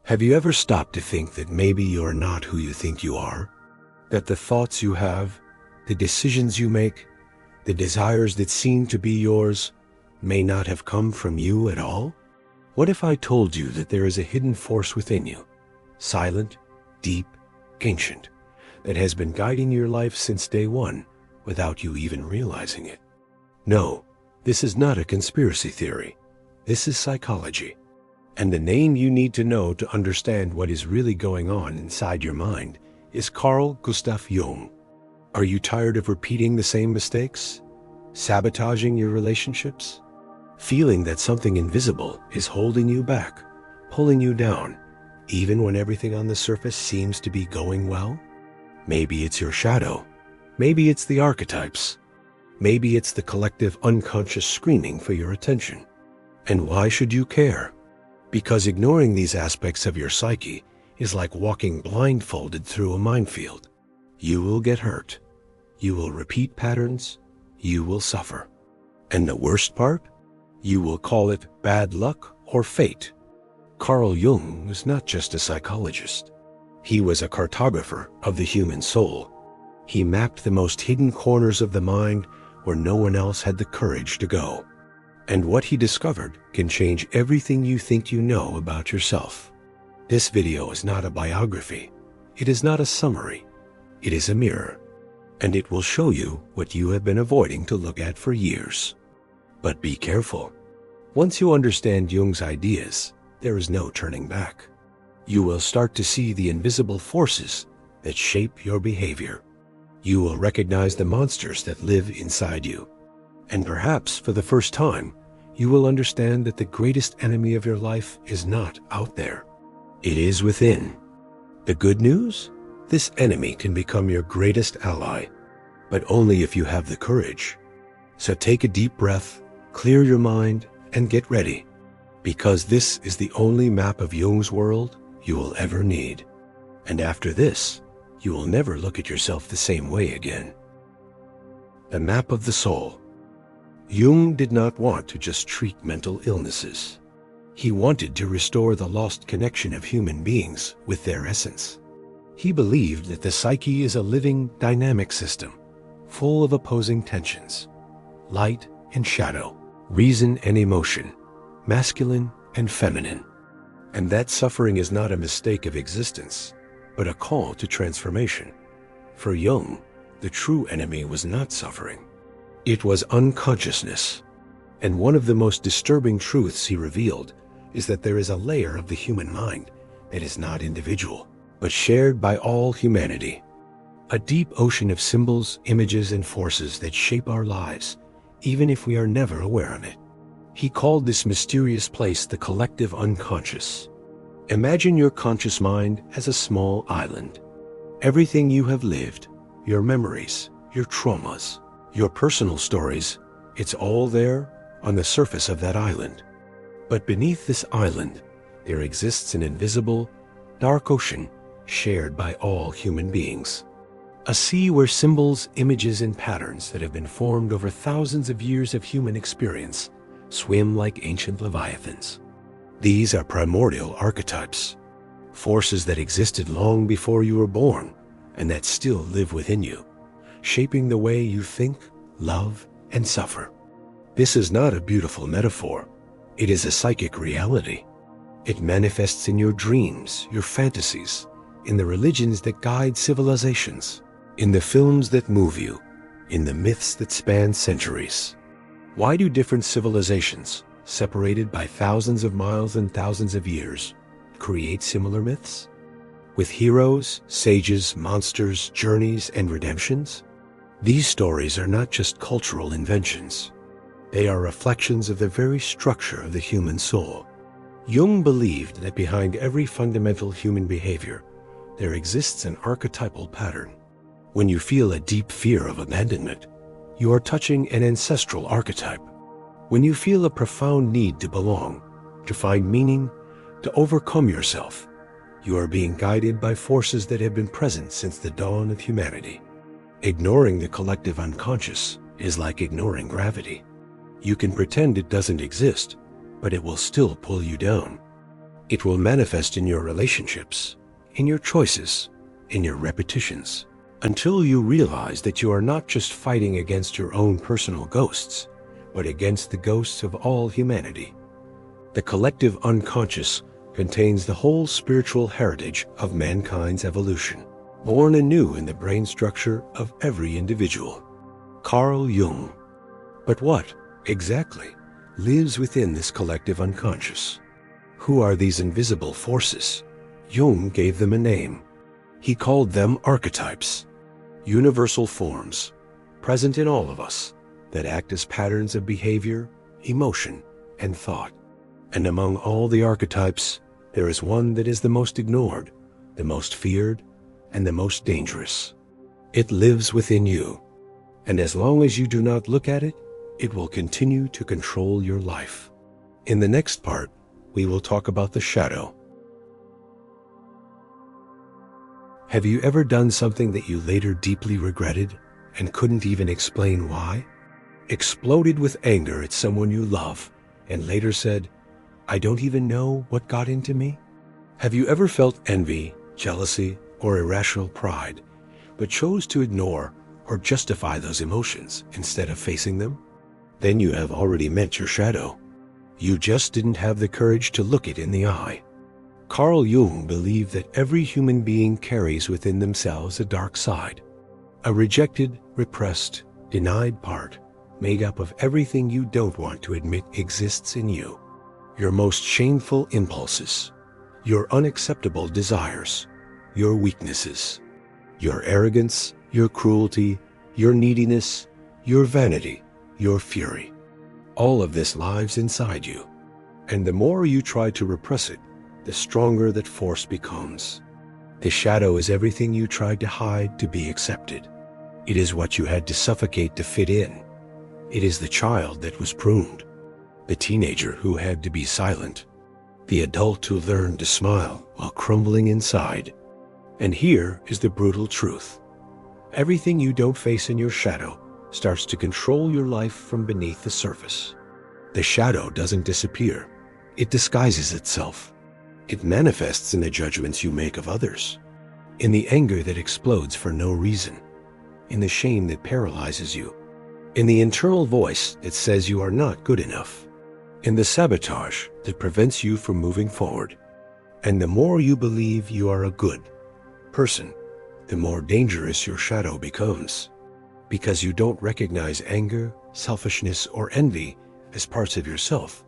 Have you ever stopped to think that maybe you're not who you think you are? That the thoughts you have, the decisions you make, the desires that seem to be yours may not have come from you at all? What if I told you that there is a hidden force within you, silent, deep, ancient, that has been guiding your life since day one without you even realizing it? No, this is not a conspiracy theory. This is psychology. And the name you need to know to understand what is really going on inside your mind is Carl Gustav Jung. Are you tired of repeating the same mistakes? Sabotaging your relationships? Feeling that something invisible is holding you back, pulling you down, even when everything on the surface seems to be going well? Maybe it's your shadow. Maybe it's the archetypes. Maybe it's the collective unconscious screaming for your attention. And why should you care? Because ignoring these aspects of your psyche is like walking blindfolded through a minefield. You will get hurt. You will repeat patterns. You will suffer. And the worst part? You will call it bad luck or fate. Carl Jung was not just a psychologist. He was a cartographer of the human soul. He mapped the most hidden corners of the mind where no one else had the courage to go. And what he discovered can change everything you think you know about yourself. This video is not a biography. It is not a summary. It is a mirror. And it will show you what you have been avoiding to look at for years. But be careful. Once you understand Jung's ideas, there is no turning back. You will start to see the invisible forces that shape your behavior. You will recognize the monsters that live inside you. And perhaps for the first time, you will understand that the greatest enemy of your life is not out there. It is within. The good news? This enemy can become your greatest ally, but only if you have the courage. So take a deep breath, clear your mind, and get ready, because this is the only map of Jung's world you will ever need. And after this, you will never look at yourself the same way again. The map of the soul. Jung did not want to just treat mental illnesses. He wanted to restore the lost connection of human beings with their essence. He believed that the psyche is a living, dynamic system, full of opposing tensions, light and shadow, reason and emotion, masculine and feminine. And that suffering is not a mistake of existence, but a call to transformation. For Jung, the true enemy was not suffering. It was unconsciousness. And one of the most disturbing truths he revealed is that there is a layer of the human mind that is not individual, but shared by all humanity. A deep ocean of symbols, images, and forces that shape our lives, even if we are never aware of it. He called this mysterious place the collective unconscious. Imagine your conscious mind as a small island. Everything you have lived, your memories, your traumas, your personal stories, it's all there on the surface of that island. But beneath this island, there exists an invisible, dark ocean shared by all human beings. A sea where symbols, images, and patterns that have been formed over thousands of years of human experience swim like ancient leviathans. These are primordial archetypes, forces that existed long before you were born and that still live within you, shaping the way you think, love, and suffer. This is not a beautiful metaphor. It is a psychic reality. It manifests in your dreams, your fantasies, in the religions that guide civilizations, in the films that move you, in the myths that span centuries. Why do different civilizations, separated by thousands of miles and thousands of years, create similar myths? With heroes, sages, monsters, journeys, and redemptions? These stories are not just cultural inventions. They are reflections of the very structure of the human soul. Jung believed that behind every fundamental human behavior, there exists an archetypal pattern. When you feel a deep fear of abandonment, you are touching an ancestral archetype. When you feel a profound need to belong, to find meaning, to overcome yourself, you are being guided by forces that have been present since the dawn of humanity. Ignoring the collective unconscious is like ignoring gravity. You can pretend it doesn't exist, but it will still pull you down. It will manifest in your relationships, in your choices, in your repetitions, until you realize that you are not just fighting against your own personal ghosts, but against the ghosts of all humanity. The collective unconscious contains the whole spiritual heritage of mankind's evolution, born anew in the brain structure of every individual. Carl Jung. But what, exactly, lives within this collective unconscious? Who are these invisible forces? Jung gave them a name. He called them archetypes, universal forms, present in all of us, that act as patterns of behavior, emotion, and thought. And among all the archetypes, there is one that is the most ignored, the most feared, and the most dangerous. It lives within you, and as long as you do not look at it, it will continue to control your life. In the next part, we will talk about the shadow. Have you ever done something that you later deeply regretted and couldn't even explain why? Exploded with anger at someone you love and later said, "I don't even know what got into me"? Have you ever felt envy, jealousy, or irrational pride, but chose to ignore or justify those emotions instead of facing them? Then you have already met your shadow. You just didn't have the courage to look it in the eye. Carl Jung believed that every human being carries within themselves a dark side, a rejected, repressed, denied part, made up of everything you don't want to admit exists in you. Your most shameful impulses, your unacceptable desires, your weaknesses, your arrogance, your cruelty, your neediness, your vanity, your fury. All of this lives inside you, and the more you try to repress it, the stronger that force becomes. The shadow is everything you tried to hide to be accepted. It is what you had to suffocate to fit in. It is the child that was pruned, the teenager who had to be silent, the adult who learned to smile while crumbling inside. And here is the brutal truth. Everything you don't face in your shadow starts to control your life from beneath the surface. The shadow doesn't disappear. It disguises itself. It manifests in the judgments you make of others, in the anger that explodes for no reason, in the shame that paralyzes you, in the internal voice that says you are not good enough, in the sabotage that prevents you from moving forward. And the more you believe you are a good person, the more dangerous your shadow becomes, because you don't recognize anger, selfishness, or envy as parts of yourself.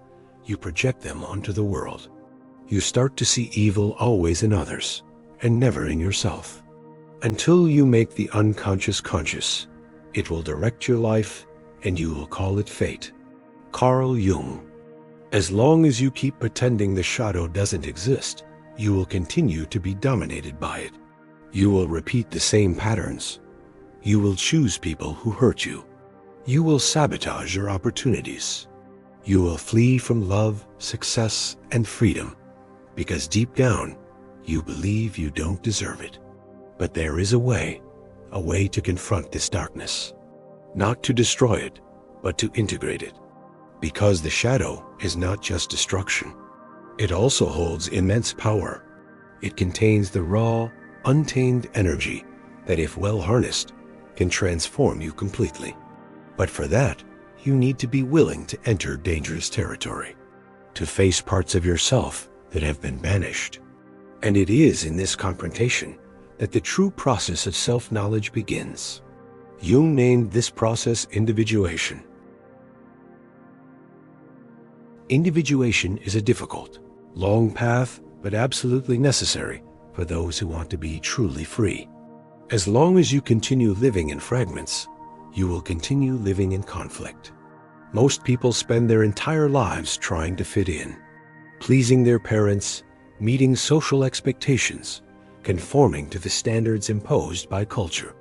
You project them onto the world. You start to see evil always in others and never in yourself. Until you make the unconscious conscious, it will direct your life and you will call it fate. Carl Jung. As long as you keep pretending the shadow doesn't exist, you will continue to be dominated by it. You will repeat the same patterns. You will choose people who hurt you. You will sabotage your opportunities. You will flee from love, success, and freedom, because deep down, you believe you don't deserve it. But there is a way to confront this darkness. Not to destroy it, but to integrate it. Because the shadow is not just destruction. It also holds immense power. It contains the raw, untamed energy that, if well harnessed, can transform you completely. But for that, you need to be willing to enter dangerous territory, to face parts of yourself that have been banished. And it is in this confrontation that the true process of self-knowledge begins. Jung named this process individuation. Individuation is a difficult, long path, but absolutely necessary for those who want to be truly free. As long as you continue living in fragments, you will continue living in conflict. Most people spend their entire lives trying to fit in, pleasing their parents, meeting social expectations, conforming to the standards imposed by culture.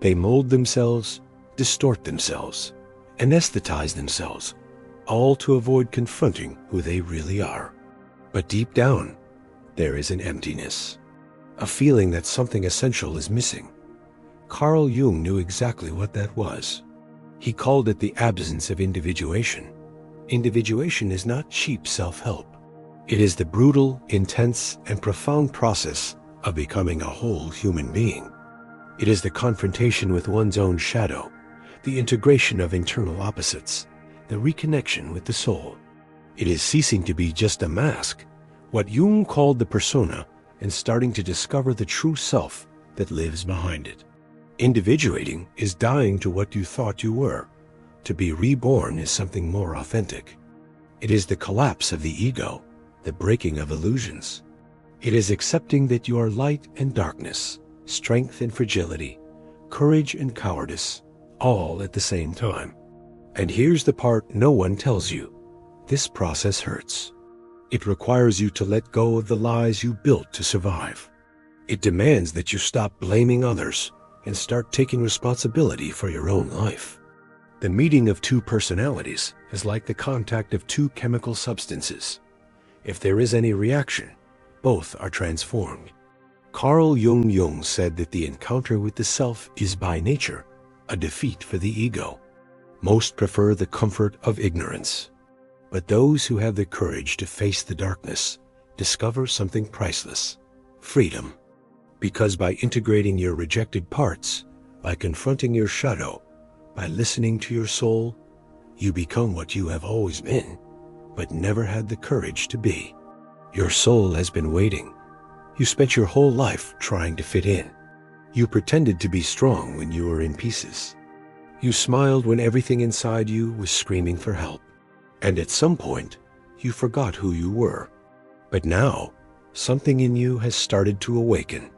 They mold themselves, distort themselves, anesthetize themselves, all to avoid confronting who they really are. But deep down, there is an emptiness, a feeling that something essential is missing. Carl Jung knew exactly what that was. He called it the absence of individuation. Individuation is not cheap self-help. It is the brutal, intense, and profound process of becoming a whole human being. It is the confrontation with one's own shadow, the integration of internal opposites, the reconnection with the soul. It is ceasing to be just a mask, what Jung called the persona, and starting to discover the true self that lives behind it. Individuating is dying to what you thought you were. To be reborn is something more authentic. It is the collapse of the ego, the breaking of illusions. It is accepting that you are light and darkness, strength and fragility, courage and cowardice, all at the same time. And here's the part no one tells you. This process hurts. It requires you to let go of the lies you built to survive. It demands that you stop blaming others and start taking responsibility for your own life. The meeting of two personalities is like the contact of two chemical substances. If there is any reaction, both are transformed. Carl Jung said that the encounter with the self is by nature a defeat for the ego. Most prefer the comfort of ignorance. But those who have the courage to face the darkness discover something priceless: freedom. Because by integrating your rejected parts, by confronting your shadow, by listening to your soul, you become what you have always been, but never had the courage to be. Your soul has been waiting. You spent your whole life trying to fit in. You pretended to be strong when you were in pieces. You smiled when everything inside you was screaming for help. And at some point, you forgot who you were. But now, something in you has started to awaken.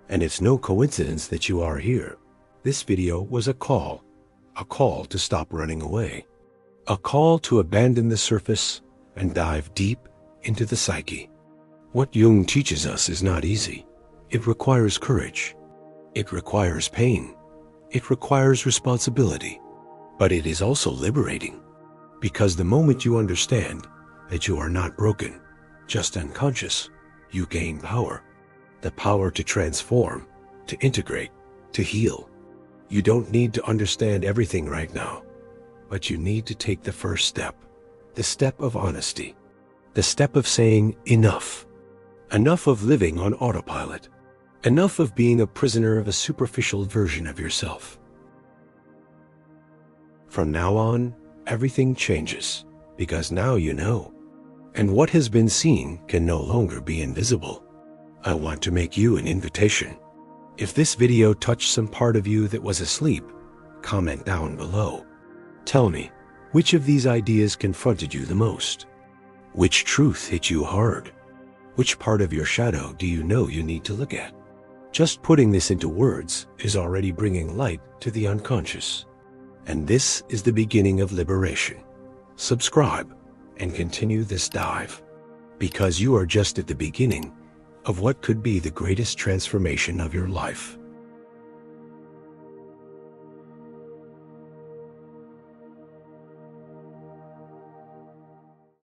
And it's no coincidence that you are here. This video was a call to stop running away. A call to abandon the surface and dive deep into the psyche. What Jung teaches us is not easy. It requires courage. It requires pain. It requires responsibility. But it is also liberating. Because the moment you understand that you are not broken, just unconscious, you gain power. The power to transform, to integrate, to heal. You don't need to understand everything right now, but you need to take the first step, the step of honesty, the step of saying enough. Enough of living on autopilot. Enough of being a prisoner of a superficial version of yourself. From now on, everything changes, because now you know. And what has been seen can no longer be invisible. I want to make you an invitation. If this video touched some part of you that was asleep, comment down below. Tell me, which of these ideas confronted you the most? Which truth hit you hard? Which part of your shadow do you know you need to look at? Just putting this into words is already bringing light to the unconscious. And this is the beginning of liberation. Subscribe and continue this dive, because you are just at the beginning of what could be the greatest transformation of your life.